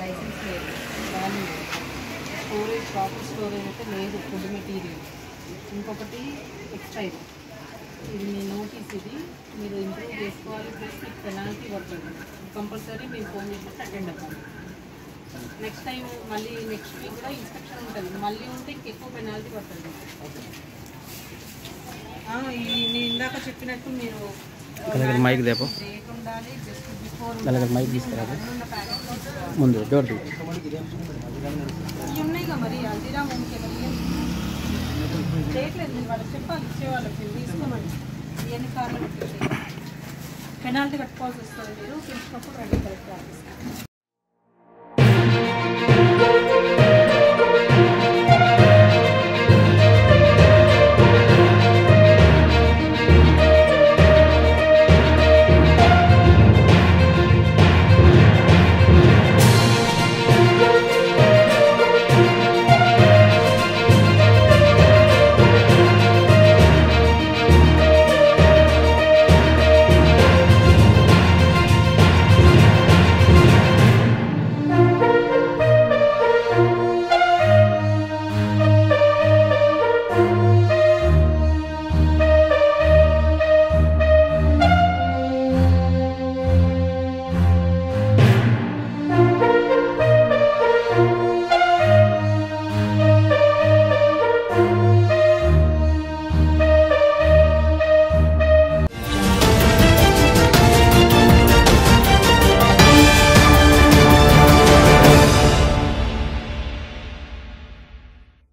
Licence లేదు, value storage, proper storage అయితే లేదు, ఫుడ్ మెటీరియల్. ఇంకొకటి ఎక్స్పైర్. ఇది మీ నోటీస్, ఇది మీరు ఇంప్రూవ్ చేసుకోవాలి. ప్లస్ మీకు పెనాల్టీ పడుతుంది. కంపల్సరీ మీరు ఫోన్ చేసి అటెండ్ అవ్వాలి. నెక్స్ట్ టైం మళ్ళీ నెక్స్ట్ వీక్ కూడా ఇన్స్పెక్షన్ ఉంటుంది. మళ్ళీ ఉంటే ఇంకెక్కువ పెనాల్టీ పడుతుంది. నేను ఇందాక చెప్పినట్టు మీరు మైక్ దేపో ఉండాలి. జస్ట్ బిఫోర్ మైక్ తీసుకురా ముందు డోర్ ఇవి ఉన్నాయిగా మరి హల్దీరామ్ హోమ్కి చేయట్లేదు. మీరు వాళ్ళకి చెప్పాలి, ఇచ్చేవాళ్ళకి తీసుకోమని. ఇవన్నీ కార్లు పెనాల్టీ కట్టుకోవాల్సి వస్తుంది. మీరు పిలిచినప్పుడు రెడీ కరెక్ట్